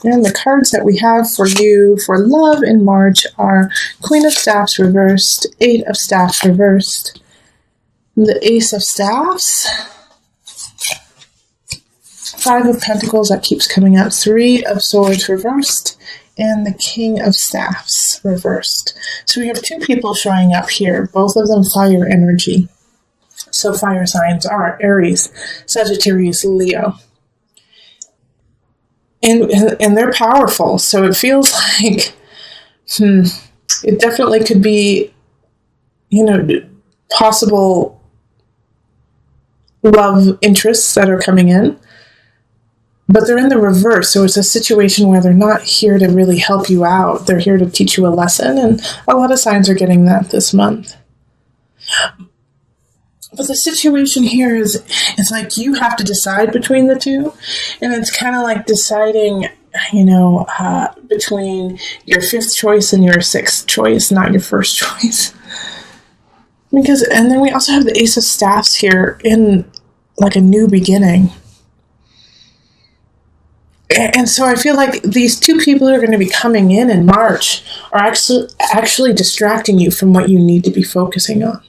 And the cards that we have for you for love in March are Queen of Staffs reversed, Eight of Staffs reversed, the Ace of Staffs, Five of Pentacles that keeps coming up, Three of Swords reversed, and the King of Staffs reversed. So we have two people showing up here, both of them fire energy. So fire signs are Aries, Sagittarius, Leo. And they're powerful. So it feels like it definitely could be, possible love interests that are coming in. But they're in the reverse, so it's a situation where they're not here to really help you out. They're here to teach you a lesson, and a lot of signs are getting that this month. But the situation here is, it's like you have to decide between the two, and it's kind of like deciding, between your fifth choice and your sixth choice, not your first choice. And then we also have the Ace of Staffs here in like a new beginning. And so I feel like these two people who are going to be coming in March are actually distracting you from what you need to be focusing on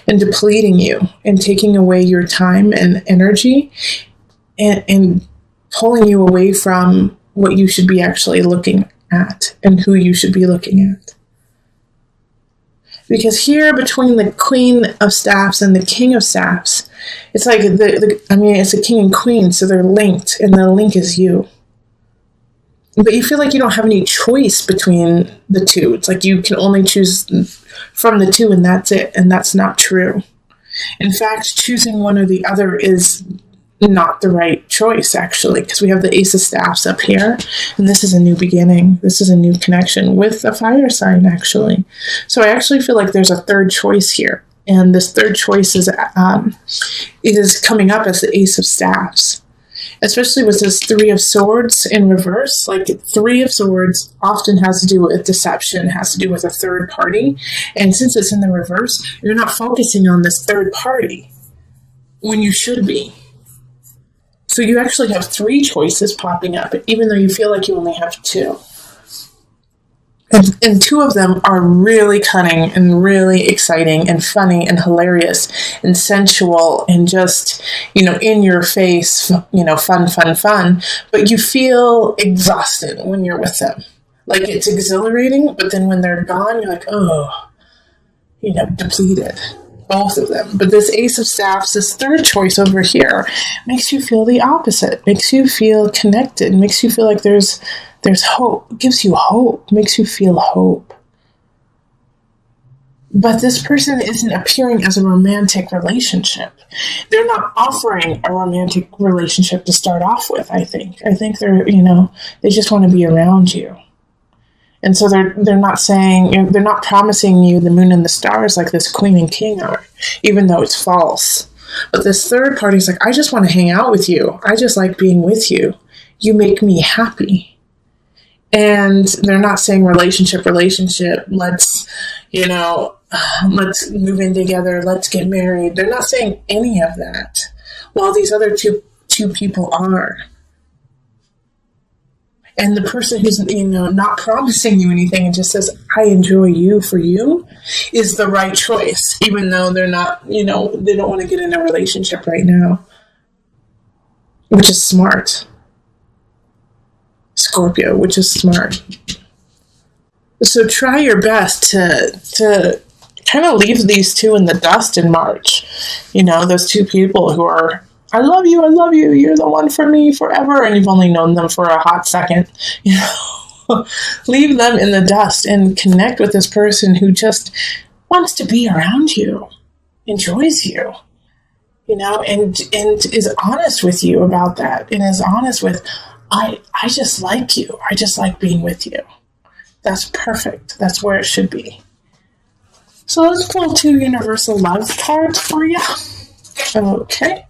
and depleting you and taking away your time and energy and pulling you away from what you should be actually looking at and who you should be looking at. Because here between the Queen of Staffs and the King of Staffs, it's like, it's a king and queen, so they're linked, and the link is you. But you feel like you don't have any choice between the two. It's like you can only choose from the two and that's it, and that's not true. In fact, choosing one or the other is not the right choice, actually, because we have the Ace of Staffs up here, and this is a new beginning. This is a new connection with a fire sign, actually. So I actually feel like there's a third choice here, and this third choice is coming up as the Ace of Staffs. Especially with this Three of Swords in reverse. Like, Three of Swords often has to do with deception, has to do with a third party. And since it's in the reverse, you're not focusing on this third party when you should be. So you actually have three choices popping up, even though you feel like you only have two. And two of them are really cunning and really exciting and funny and hilarious and sensual and just, in your face, fun. But you feel exhausted when you're with them. Like, it's exhilarating, but then when they're gone, you're like, depleted. Both of them. But this Ace of Staffs, this third choice over here, makes you feel the opposite. Makes you feel connected. Makes you feel like there's hope. Gives you hope. Makes you feel hope. But this person isn't appearing as a romantic relationship. They're not offering a romantic relationship to start off with, I think. I think they're, they just want to be around you. And so they're not saying, they're not promising you the moon and the stars like this Queen and King are, even though it's false. But this third party is like, I just want to hang out with you. I just like being with you. You make me happy. And they're not saying relationship, let's move in together, let's get married. They're not saying any of that, while these other two people are. And the person who's, not promising you anything and just says, I enjoy you for you, is the right choice, even though they're not, they don't want to get in a relationship right now, which is smart. Scorpio, which is smart. So try your best to kind of leave these two in the dust in March. Those two people who are, I love you, you're the one for me forever, and you've only known them for a hot second. Leave them in the dust and connect with this person who just wants to be around you, enjoys you, and is honest with you about that, and is honest with, I just like you. I just like being with you. That's perfect. That's where it should be. So let's pull two universal love cards for you. Okay.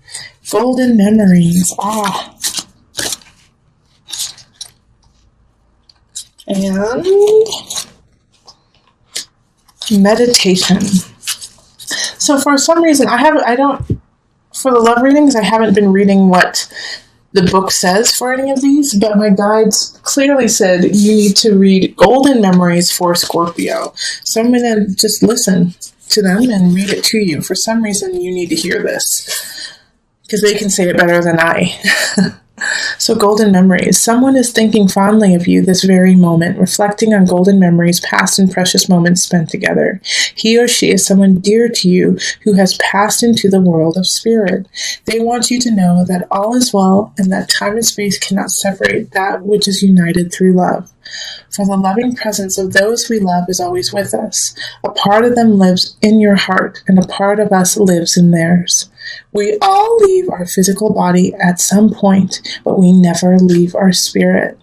Golden memories. And meditation. So for some reason, for the love readings, I haven't been reading what the book says for any of these, but my guides clearly said you need to read Golden Memories for Scorpio. So I'm going to just listen to them and read it to you. For some reason, you need to hear this because they can say it better than I. So, golden memories. Someone is thinking fondly of you this very moment, reflecting on golden memories, past and precious moments spent together. He or she is someone dear to you who has passed into the world of spirit. They want you to know that all is well and that time and space cannot separate that which is united through love. For the loving presence of those we love is always with us. A part of them lives in your heart, and a part of us lives in theirs. We all leave our physical body at some point, but we never leave our spirit.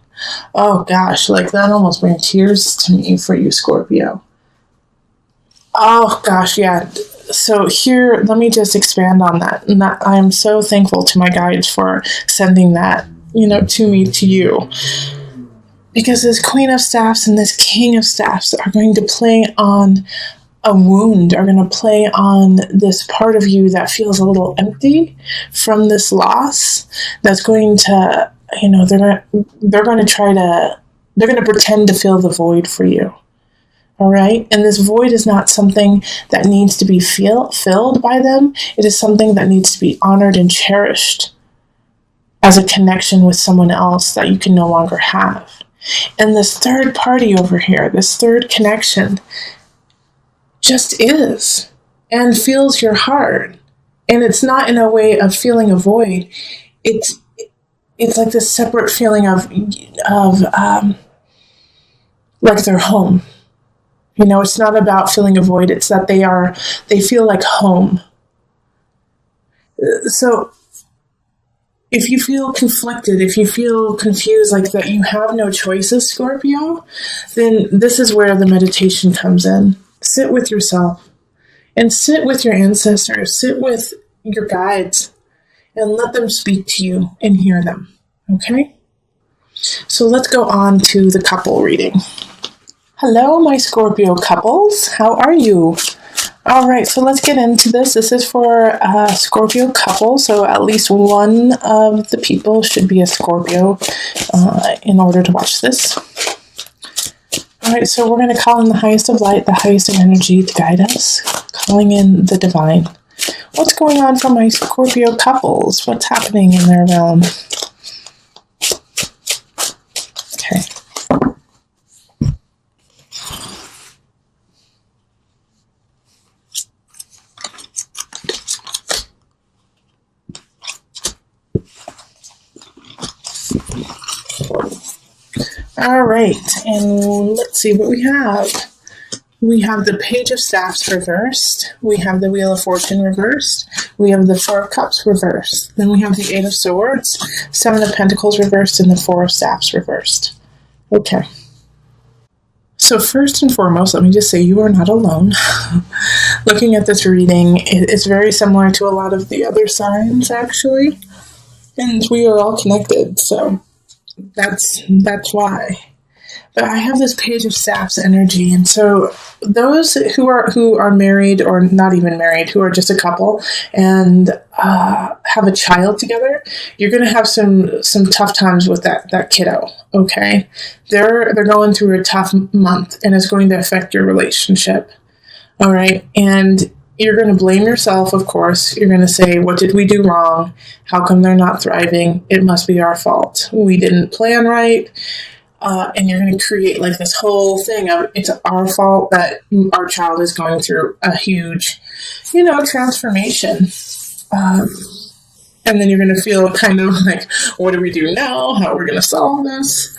Oh gosh, like that almost brings tears to me for you, Scorpio. Oh gosh, yeah. So here, let me just expand on that. And that I am so thankful to my guides for sending that, to me, to you. Because this Queen of Staffs and this King of Staffs are going to play on a wound, are going to play on this part of you that feels a little empty from this loss. That's going to, they're going to pretend to fill the void for you. All right. And this void is not something that needs to be filled by them. It is something that needs to be honored and cherished as a connection with someone else that you can no longer have. And this third party over here, this third connection, just is and feels your heart. And it's not in a way of feeling a void. It's like this separate feeling of like they're home. It's not about feeling a void. It's that they feel like home. So if you feel conflicted, if you feel confused, like that you have no choices, Scorpio, then this is where the meditation comes in. Sit with yourself and sit with your ancestors, sit with your guides, and let them speak to you and hear them. Okay? So let's go on to the couple reading. Hello, my Scorpio couples. How are you? All right, so let's get into this. This is for a Scorpio couple, so at least one of the people should be a Scorpio in order to watch this. All right, so we're going to call in the highest of light, the highest of energy to guide us, calling in the divine. What's going on for my Scorpio couples? What's happening in their realm? Okay. All right, and let's see what we have. We have the Page of Staffs reversed. We have the Wheel of Fortune reversed. We have the Four of Cups reversed. Then we have the Eight of Swords, Seven of Pentacles reversed, and the Four of Staffs reversed. Okay. So first and foremost, let me just say you are not alone. Looking at this reading, it's very similar to a lot of the other signs, actually. And we are all connected, so that's why. But I have this Page of Staffs energy, and so those who are married or not even married, who are just a couple and have a child together, you're going to have some tough times with that kiddo. Okay, they're going through a tough month, and it's going to affect your relationship. All right, and you're going to blame yourself, of course. You're going to say, what did we do wrong? How come they're not thriving? It must be our fault. We didn't plan right. And you're going to create like this whole thing of it's our fault that our child is going through a huge, transformation. And then you're going to feel kind of like, what do we do now? How are we going to solve this?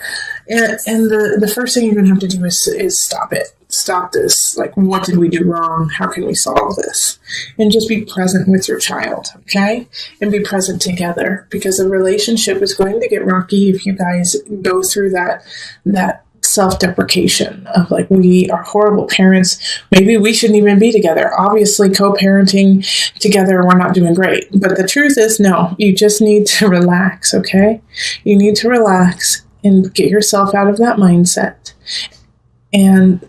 And the first thing you're going to have to do is stop it. Stop this. Like, what did we do wrong? How can we solve this? And just be present with your child, okay? And be present together, because the relationship is going to get rocky if you guys go through that self-deprecation of like, we are horrible parents. Maybe we shouldn't even be together. Obviously, co-parenting together, we're not doing great. But the truth is, no, you just need to relax, okay? You need to relax and get yourself out of that mindset and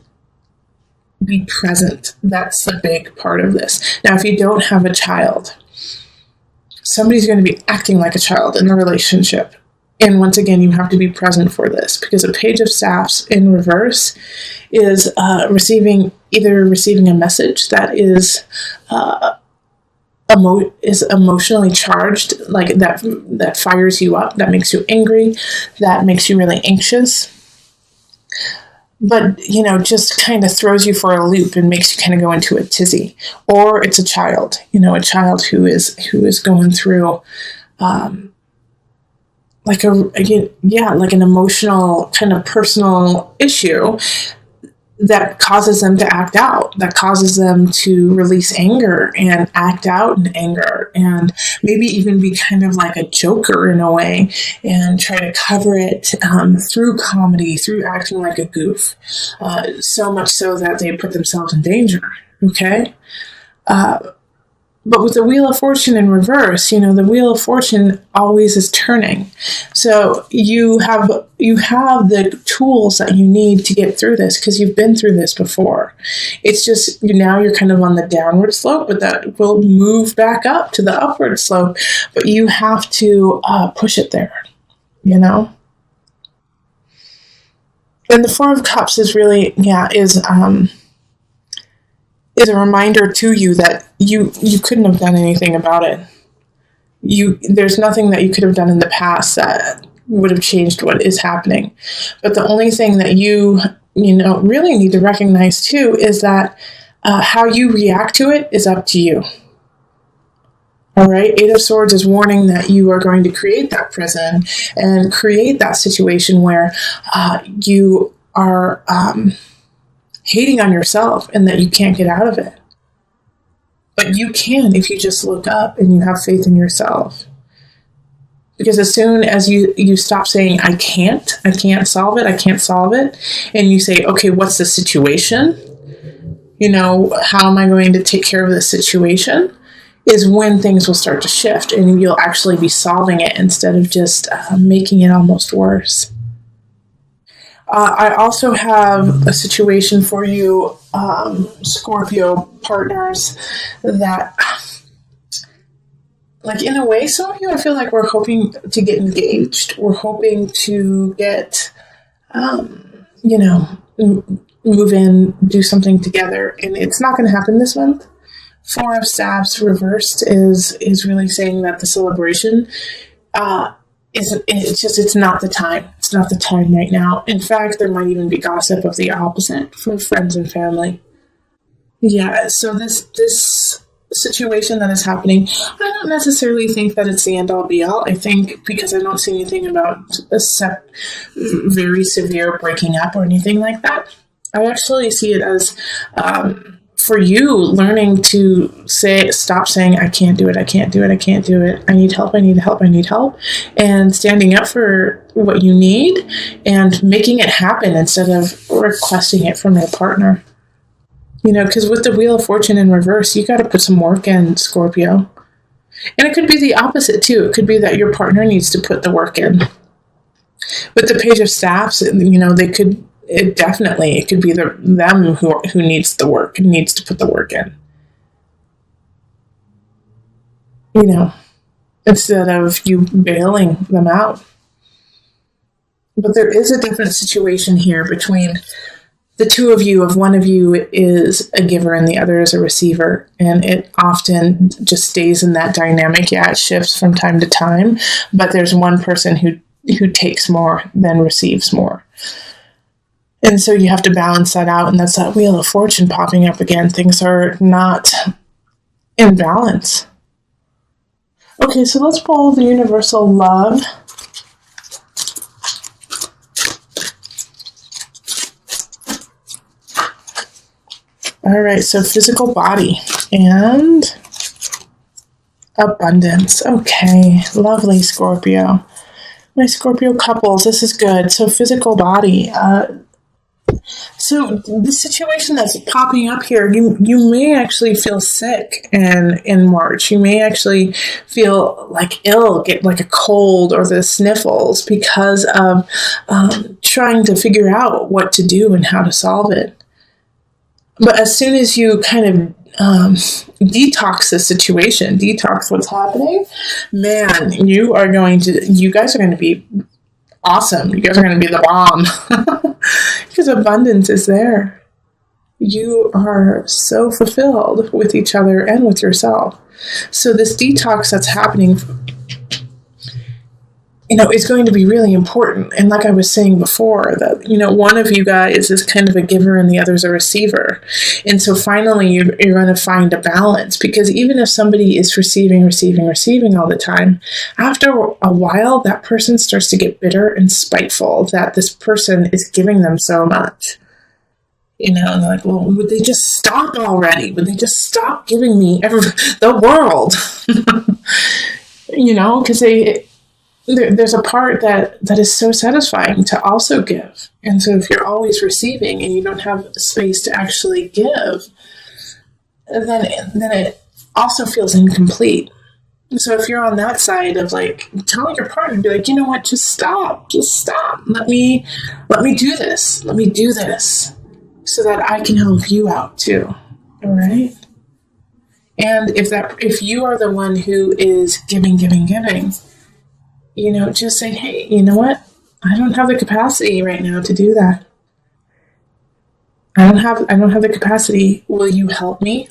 be present. That's the big part of this. Now, if you don't have a child, somebody's going to be acting like a child in the relationship. And once again, you have to be present for this, because a Page of Staffs in reverse is receiving a message that is emotionally charged, like that fires you up, that makes you angry, that makes you really anxious. But, just kind of throws you for a loop and makes you kind of go into a tizzy. Or it's a child, a child who is going through like an emotional kind of personal issue that causes them to act out, that causes them to release anger and act out in anger, and maybe even be kind of like a joker in a way and try to cover it through comedy, through acting like a goof, so much so that they put themselves in danger, okay? But with the Wheel of Fortune in reverse, the Wheel of Fortune always is turning. So you have the tools that you need to get through this, because you've been through this before. It's just now you're kind of on the downward slope, but that will move back up to the upward slope. But you have to push it there, And the Four of Cups is really, is a reminder to you that you couldn't have done anything about it. There's nothing that you could have done in the past that would have changed what is happening. But the only thing that you really need to recognize too is that how you react to it is up to you. All right. 8 of Swords is warning that you are going to create that prison and create that situation where you are hating on yourself and that you can't get out of it. But you can if you just look up and you have faith in yourself. Because as soon as you stop saying, I can't solve it, and you say, okay, what's the situation? How am I going to take care of this situation? Is when things will start to shift and you'll actually be solving it instead of just making it almost worse. I also have a situation for you, Scorpio partners, that, like, in a way, some of you, I feel like we're hoping to get engaged. We're hoping to get, move in, do something together. And it's not going to happen this month. 4 of Staffs reversed is really saying that the celebration it's not the time. It's not the time right now. In fact, there might even be gossip of the opposite from friends and family. Yeah, so this situation that is happening, I don't necessarily think that it's the end-all be-all. I think because I don't see anything about a very severe breaking up or anything like that, I actually see it as for you learning to stop saying, I can't do it, I can't do it, I can't do it, I need help, I need help, I need help, and standing up for what you need and making it happen instead of requesting it from your partner. Because with the Wheel of Fortune in reverse, you got to put some work in, Scorpio. And it could be the opposite too. It could be that your partner needs to put the work in. With the Page of Staffs, it could be them who needs the work, needs to put the work in. Instead of you bailing them out. But there is a different situation here between the two of you. Of one of you is a giver and the other is a receiver. And it often just stays in that dynamic. Yeah, it shifts from time to time, but there's one person who takes more than receives more. And so you have to balance that out, and that's that Wheel of Fortune popping up again. Things are not in balance. Okay, so let's pull the universal love. All right, so physical body and abundance. Okay, lovely, Scorpio. My Scorpio couples, this is good. So physical body. So the situation that's popping up here, you may actually feel sick in March. You may actually feel like ill, get like a cold or the sniffles because of trying to figure out what to do and how to solve it. But as soon as you kind of detox the situation, detox what's happening, man, you guys are going to be awesome. You guys are going to be the bomb because abundance is there. You are so fulfilled with each other and with yourself. So this detox that's happening, is going to be really important. And like I was saying before, that, one of you guys is kind of a giver and the other's a receiver. And so finally you're going to find a balance, because even if somebody is receiving all the time, after a while, that person starts to get bitter and spiteful that this person is giving them so much. And they're like, well, would they just stop already? Would they just stop giving me the world? Because there's a part that is so satisfying to also give. And so if you're always receiving and you don't have space to actually give, then it also feels incomplete. So if you're on that side of like telling your partner, be like, you know what, just stop. Let me do this. Let me do this so that I can help you out too. All right. And if you are the one who is giving, just say, hey, you know what? I don't have the capacity right now to do that. I don't have the capacity. Will you help me?